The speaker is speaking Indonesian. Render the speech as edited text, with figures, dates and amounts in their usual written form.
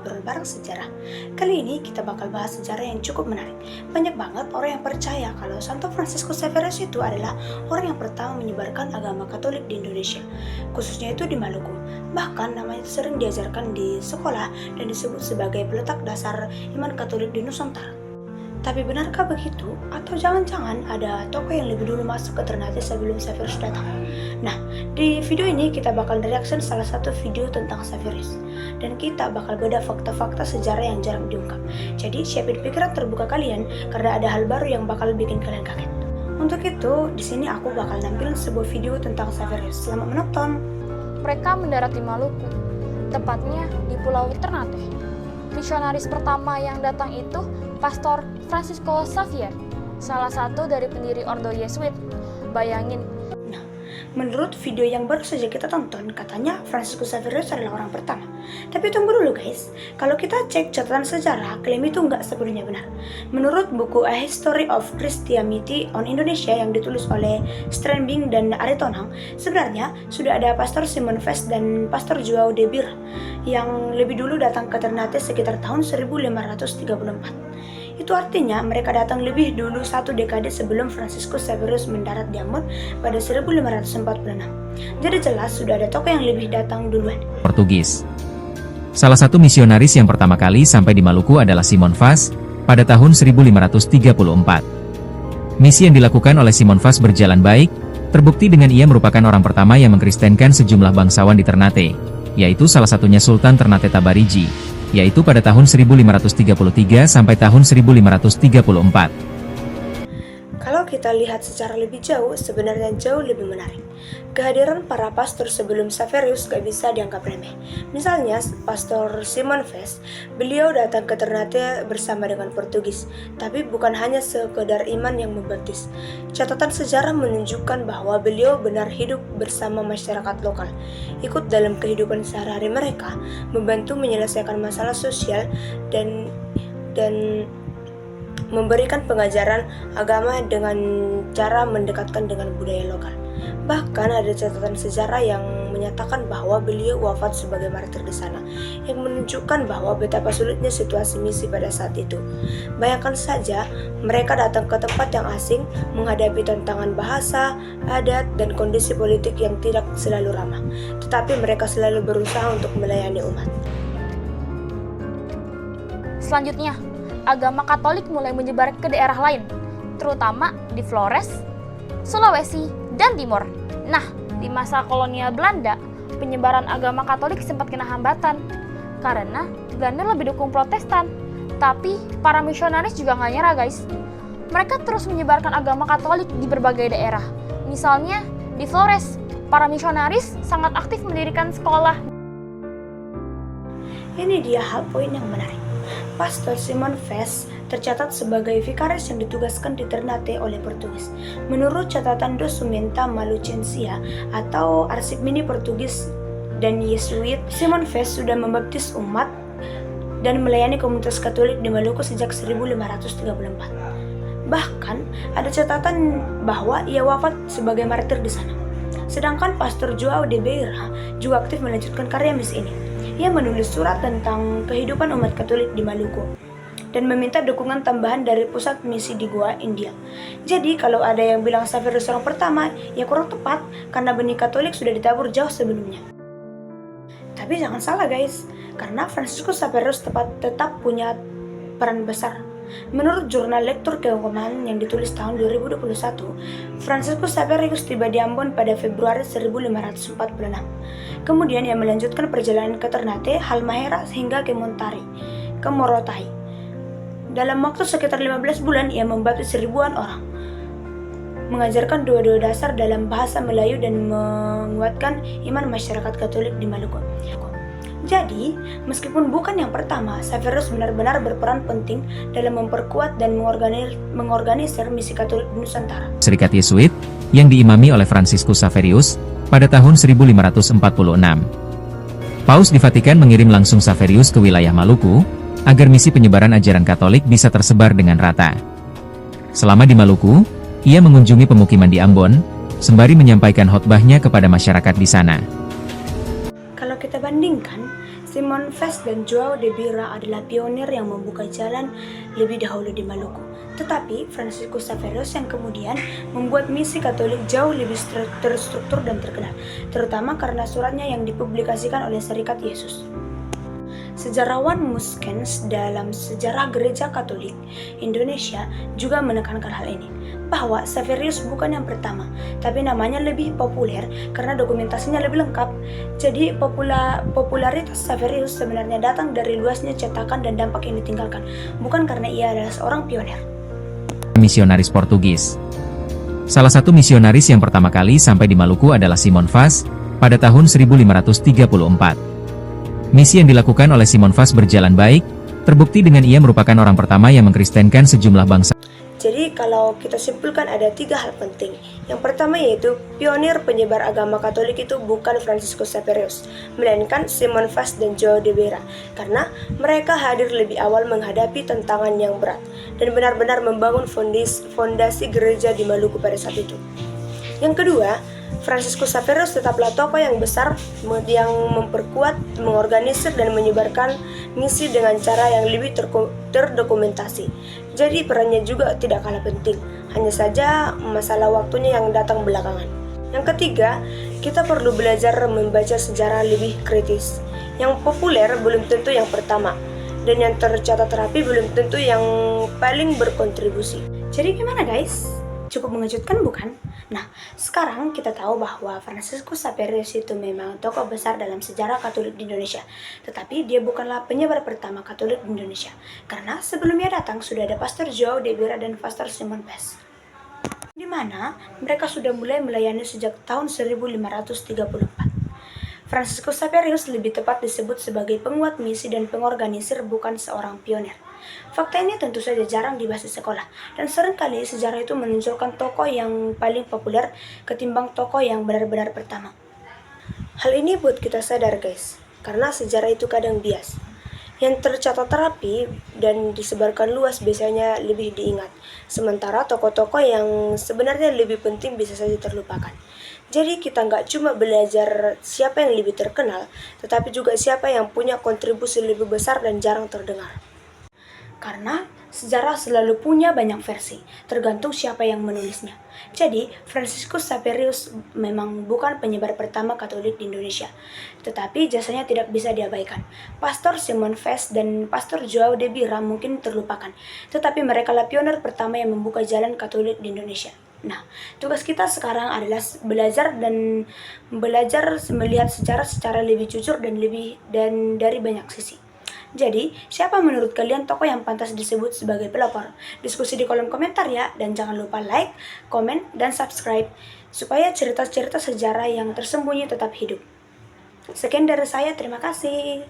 ngobrol bareng sejarah. Kali ini kita bakal bahas sejarah yang cukup menarik. Banyak banget orang yang percaya kalau Santo Fransiscus Xaverius itu adalah orang yang pertama menyebarkan agama Katolik di Indonesia, khususnya itu di Maluku. Bahkan namanya itu sering diajarkan di sekolah dan disebut sebagai peletak dasar iman Katolik di Nusantara. Tapi benarkah begitu? Atau jangan-jangan ada tokoh yang lebih dulu masuk ke Ternate sebelum Xaverius datang? Nah, di video ini kita bakal reaction salah satu video tentang Xaverius. Dan kita bakal bedah fakta-fakta sejarah yang jarang diungkap. Jadi siapin pikiran terbuka kalian karena ada hal baru yang bakal bikin kalian kaget. Untuk itu, di sini aku bakal nampilin sebuah video tentang Xaverius. Selamat menonton! Mereka mendarat di Maluku, tepatnya di Pulau Ternate. Misionaris pertama yang datang itu Pastor Francisco Xavier, salah satu dari pendiri Ordo Yesuit. Bayangin. Nah, menurut video yang baru saja kita tonton, katanya Franciscus Xaverius adalah orang pertama. Tapi tunggu dulu guys, kalau kita cek catatan sejarah, klaim itu nggak sepenuhnya benar. Menurut buku A History of Christianity on Indonesia yang ditulis oleh Stranding dan Aritonang, sebenarnya sudah ada Pastor Simon Vest dan Pastor Joao de Bir yang lebih dulu datang ke Ternate sekitar tahun 1534. Itu artinya mereka datang lebih dulu satu dekade sebelum Franciscus Xaverius mendarat di Ambon pada 1546. Jadi jelas sudah ada tokoh yang lebih datang duluan. Portugis. Salah satu misionaris yang pertama kali sampai di Maluku adalah Simon Vaz pada tahun 1534. Misi yang dilakukan oleh Simon Vaz berjalan baik, terbukti dengan ia merupakan orang pertama yang mengkristenkan sejumlah bangsawan di Ternate, yaitu salah satunya Sultan Ternate Tabarigi, yaitu pada tahun 1533 sampai tahun 1534. Kalau kita lihat secara lebih jauh, sebenarnya jauh lebih menarik. Kehadiran para pastor sebelum Xaverius gak bisa dianggap remeh. Misalnya, Pastor Simon Vaz, beliau datang ke Ternate bersama dengan Portugis, tapi bukan hanya sekedar iman yang membaptis. Catatan sejarah menunjukkan bahwa beliau benar hidup bersama masyarakat lokal, ikut dalam kehidupan sehari-hari mereka, membantu menyelesaikan masalah sosial, dan memberikan pengajaran agama dengan cara mendekatkan dengan budaya lokal. Bahkan ada catatan sejarah yang menyatakan bahwa beliau wafat sebagai martir di sana, yang menunjukkan bahwa betapa sulitnya situasi misi pada saat itu. Bayangkan saja, mereka datang ke tempat yang asing, menghadapi tantangan bahasa, adat, dan kondisi politik yang tidak selalu ramah. Tetapi mereka selalu berusaha untuk melayani umat. Selanjutnya, agama Katolik mulai menyebar ke daerah lain, terutama di Flores, Sulawesi, dan Timor. Nah, di masa kolonial Belanda, penyebaran agama Katolik sempat kena hambatan, karena Belanda lebih dukung Protestan. Tapi, para misionaris juga nggak nyerah guys. Mereka terus menyebarkan agama Katolik di berbagai daerah. Misalnya, di Flores, para misionaris sangat aktif mendirikan sekolah. Ini dia hal poin yang menarik. Pastor Simon Vaz tercatat sebagai vikaris yang ditugaskan di Ternate oleh Portugis. Menurut catatan Documenta Malucensia atau arsip mini Portugis dan Yesuit, Simon Vaz sudah membaptis umat dan melayani komunitas Katolik di Maluku sejak 1534. Bahkan ada catatan bahwa ia wafat sebagai martir di sana. Sedangkan Pastor Joao de Beira juga aktif melanjutkan karya misi ini. Ia menulis surat tentang kehidupan umat Katolik di Maluku dan meminta dukungan tambahan dari pusat misi di Goa, India. Jadi kalau ada yang bilang Xaverius orang pertama, ya kurang tepat karena benih Katolik sudah ditabur jauh sebelumnya. Tapi jangan salah guys, karena Franciscus Xaverius tetap punya peran besar. Menurut jurnal Lektur Keagamaan yang ditulis tahun 2021, Franciscus Xaverius tiba di Ambon pada Februari 1546. Kemudian ia melanjutkan perjalanan ke Ternate, Halmahera hingga ke Morotai. Dalam waktu sekitar 15 bulan ia membaptis ribuan orang, mengajarkan doa-doa dasar dalam bahasa Melayu dan menguatkan iman masyarakat Katolik di Maluku. Jadi, meskipun bukan yang pertama, Xaverius benar-benar berperan penting dalam memperkuat dan mengorganisir misi Katolik di Nusantara. Serikat Yesuit, yang diimami oleh Franciscus Xaverius, pada tahun 1546. Paus di Vatikan mengirim langsung Xaverius ke wilayah Maluku, agar misi penyebaran ajaran Katolik bisa tersebar dengan rata. Selama di Maluku, ia mengunjungi pemukiman di Ambon, sembari menyampaikan khotbahnya kepada masyarakat di sana. Kalau kita bandingkan, Simon Fest dan Joao de Bira adalah pionir yang membuka jalan lebih dahulu di Maluku. Tetapi Franciscus Xaverius yang kemudian membuat misi Katolik jauh lebih terstruktur dan terkenal, terutama karena suratnya yang dipublikasikan oleh Serikat Yesus. Sejarawan Muskens dalam Sejarah Gereja Katolik Indonesia juga menekankan hal ini, bahwa Xaverius bukan yang pertama, tapi namanya lebih populer karena dokumentasinya lebih lengkap. Jadi popularitas Xaverius sebenarnya datang dari luasnya cetakan dan dampak yang ditinggalkan, bukan karena ia adalah seorang pionir. Misionaris Portugis. Salah satu misionaris yang pertama kali sampai di Maluku adalah Simon Vaz pada tahun 1534. Misi yang dilakukan oleh Simon Vaz berjalan baik, terbukti dengan ia merupakan orang pertama yang mengkristenkan sejumlah bangsa. Jadi kalau kita simpulkan ada 3 hal penting. Yang pertama yaitu pionir penyebar agama Katolik itu bukan Franciscus Xaverius, melainkan Simon Vaz dan Joao de Bira, karena mereka hadir lebih awal menghadapi tantangan yang berat dan benar-benar membangun fondasi gereja di Maluku pada saat itu. Yang kedua, Franciscus Xaverius tetaplah tokoh yang besar yang memperkuat, mengorganisir, dan menyebarkan misi dengan cara yang lebih terdokumentasi. Jadi perannya juga tidak kalah penting, hanya saja masalah waktunya yang datang belakangan. Yang ketiga, kita perlu belajar membaca sejarah lebih kritis. Yang populer belum tentu yang pertama, dan yang tercatat rapi belum tentu yang paling berkontribusi. Jadi gimana guys? Cukup mengejutkan bukan? Nah, sekarang kita tahu bahwa Franciscus Xaverius itu memang tokoh besar dalam sejarah Katolik di Indonesia. Tetapi dia bukanlah penyebar pertama Katolik di Indonesia, karena sebelumnya datang sudah ada Pastor Joao de Bira dan Pastor Simon Vaz, di mana mereka sudah mulai melayani sejak tahun 1534. Franciscus Xaverius lebih tepat disebut sebagai penguat misi dan pengorganisir, bukan seorang pionir. Fakta ini tentu saja jarang dibahas di sekolah, dan seringkali sejarah itu menunjukkan tokoh yang paling populer ketimbang tokoh yang benar-benar pertama. Hal ini buat kita sadar guys, karena sejarah itu kadang bias. Yang tercatat rapi dan disebarkan luas biasanya lebih diingat, sementara tokoh-tokoh yang sebenarnya lebih penting bisa saja terlupakan. Jadi kita nggak cuma belajar siapa yang lebih terkenal, tetapi juga siapa yang punya kontribusi lebih besar dan jarang terdengar. Karena sejarah selalu punya banyak versi, tergantung siapa yang menulisnya. Jadi, Franciscus Xaverius memang bukan penyebar pertama Katolik di Indonesia, tetapi jasanya tidak bisa diabaikan. Pastor Simon Vaz dan Pastor Joao de Bira mungkin terlupakan, tetapi mereka lah pionir pertama yang membuka jalan Katolik di Indonesia. Nah, tugas kita sekarang adalah belajar melihat sejarah secara lebih jujur dan dari banyak sisi. Jadi, siapa menurut kalian tokoh yang pantas disebut sebagai pelopor? Diskusi di kolom komentar ya, dan jangan lupa like, komen, dan subscribe supaya cerita-cerita sejarah yang tersembunyi tetap hidup. Sekian dari saya, terima kasih.